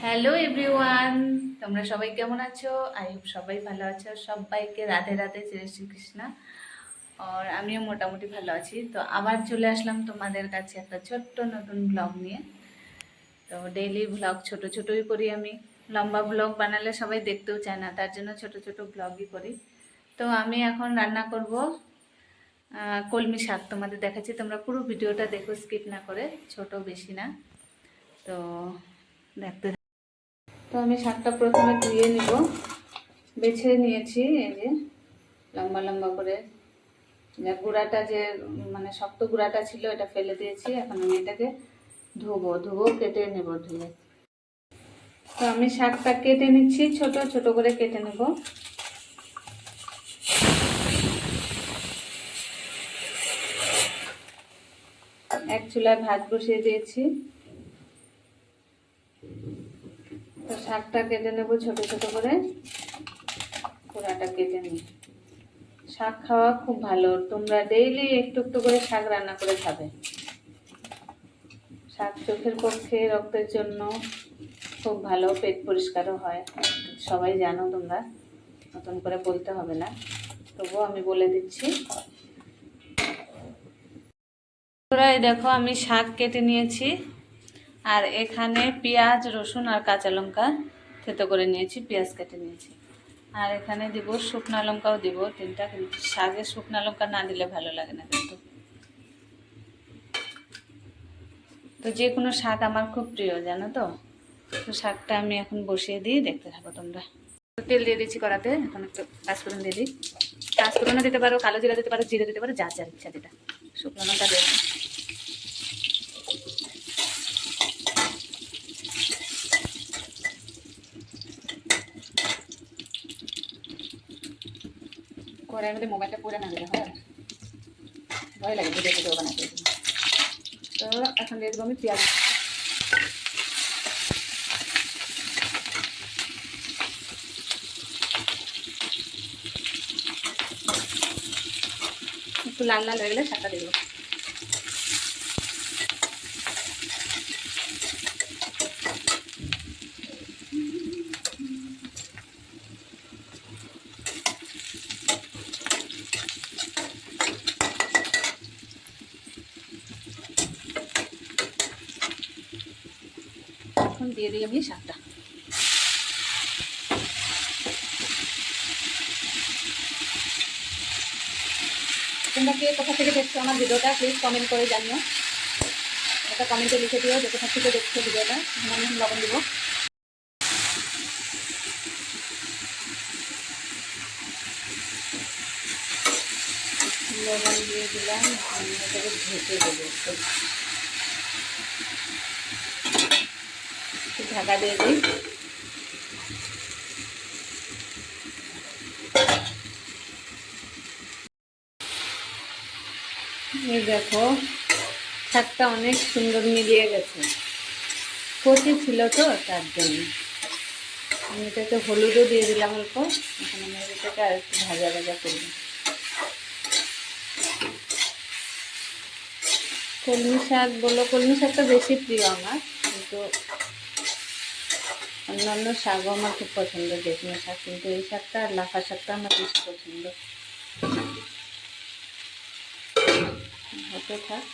Hello everyone, তোমরা সবাই কেমন আছো? আই হোপ সবাই ভালো আছো। সবাইকে রাধে রাধে, জয় শ্রীকৃষ্ণ। আর আমিও মোটামুটি ভালো আছি। তো আবার চলে আসলাম তোমাদের কাছে একটা ছোট্ট নতুন ব্লগ নিয়ে। তো ডেইলি ব্লগ ছোট ছোটই করি আমি। লম্বা ব্লগ বানালে সবাই দেখতেও চায় না, তার জন্য ছোট ছোট ব্লগই করি। তো আমি এখন রান্না করব কলমি শাক। তোমাদের দেখাচ্ছি, তোমরা পুরো ভিডিওটা দেখো, স্কিপ না করে, ছোট বেশি না। তো দেখতে, তো আমি শাকটা প্রথমে ধুয়ে নিব। বেছে নিয়েছি, এই যে লম্বা লম্বা করে। গুঁড়াটা যে মানে শক্ত গুঁড়াটা ছিল এটা ফেলে দিয়েছি। এখন আমি এটাকে ধুবো কেটে নেব ধুয়ে। তো আমি শাকটা কেটে নিচ্ছি, ছোট ছোট করে কেটে নেব। এক চুলায় ভাত বসিয়ে দিয়েছি। তো শাকটা কেটে নেব ছোট ছোট করে, গুঁড়াটা কেটে নিই। শাক খাওয়া খুব ভালো, তোমরা ডেইলি একটু একটু করে শাক রান্না করে খাবে। শাক চোখের পক্ষে, রক্তের জন্য খুব ভালো, পেট পরিষ্কারও হয়। সবাই জানো তোমরা, নতুন করে বলতে হবে না, তবুও আমি বলে দিচ্ছি। এই দেখো আমি শাক কেটে নিয়েছি, আর এখানে পেঁয়াজ, রসুন আর কাঁচা লঙ্কা থেতো করে নিয়েছি, পেঁয়াজ কেটে নিয়েছি। আর এখানে দিব শুকনো লঙ্কাও দিব 3টা, কিন্তু শাকে শুকনো লঙ্কা না দিলে ভালো লাগে না কিন্তু। তো যে কোনো শাক আমার খুব প্রিয়, জানো তো। তো শাকটা আমি এখন বসিয়ে দিই, দেখতে থাকো তোমরা। তেল দিয়ে দিচ্ছি কড়াতে, এখন একটু পাঁচফোড়ন দিয়ে দিই। পাঁচফোড়নও দিতে পারো, কালো জিরা দিতে পারো, জিরে দিতে পারো, যা যার ইচ্ছা দিটা। শুকনো লঙ্কা দিয়ে কড়াইয়ের মধ্যে মোবাইলটা পুরো না দিলে হয়, ভয় লাগে ভিডিও বানাতে। তো এখন দিয়ে দেবো আমি পেঁয়াজ। একটু লাল লাল হয়ে গেলে শাকটা দিয়ে দেবো। এখন দিয়ে দিই আমি শাকটা। তোমরা কে কোথা থেকে দেখছো আমার ভিডিওটা, প্লিজ কমেন্ট করে জানিও। একটা কমেন্টে লিখে দিও যে কোথা থেকে দেখছো ভিডিওটা। আমি লবণ দিব, লবণ দিয়ে দিলাম। আমি এটাকে ঢেকে দেবো, একটু ঢাকা দিয়ে দিই। এই দেখো শাকটা অনেক সুন্দর মিলিয়ে গেছে, কচি ছিল তো তার জন্য। আমি এটাকে হলুদও দিয়ে দিলাম অল্প। এখন আমি এটাকে আর একটু ভাজা ভাজা করব। কলমি শাক বলো, কলমি শাকটা বেশি প্রিয় আমার, কিন্তু অন্যান্য শাকও আমার খুব পছন্দ, যে কোনো শাক, কিন্তু এই শাকটা আর লাফা শাকটা আমার বেশি পছন্দ। হতে থাক।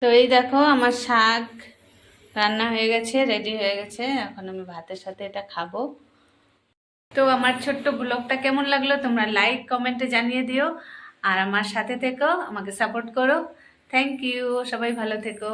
তো এই দেখো আমার শাক রান্না হয়ে গেছে, রেডি হয়ে গেছে। এখন আমি ভাতের সাথে এটা খাবো। তো আমার ছোট্ট ব্লগটা কেমন লাগলো তোমরা লাইক কমেন্টে জানিয়ে দিও, আর আমার সাথে থেকো, আমাকে সাপোর্ট করো। থ্যাংক ইউ, সবাই ভালো থেকো।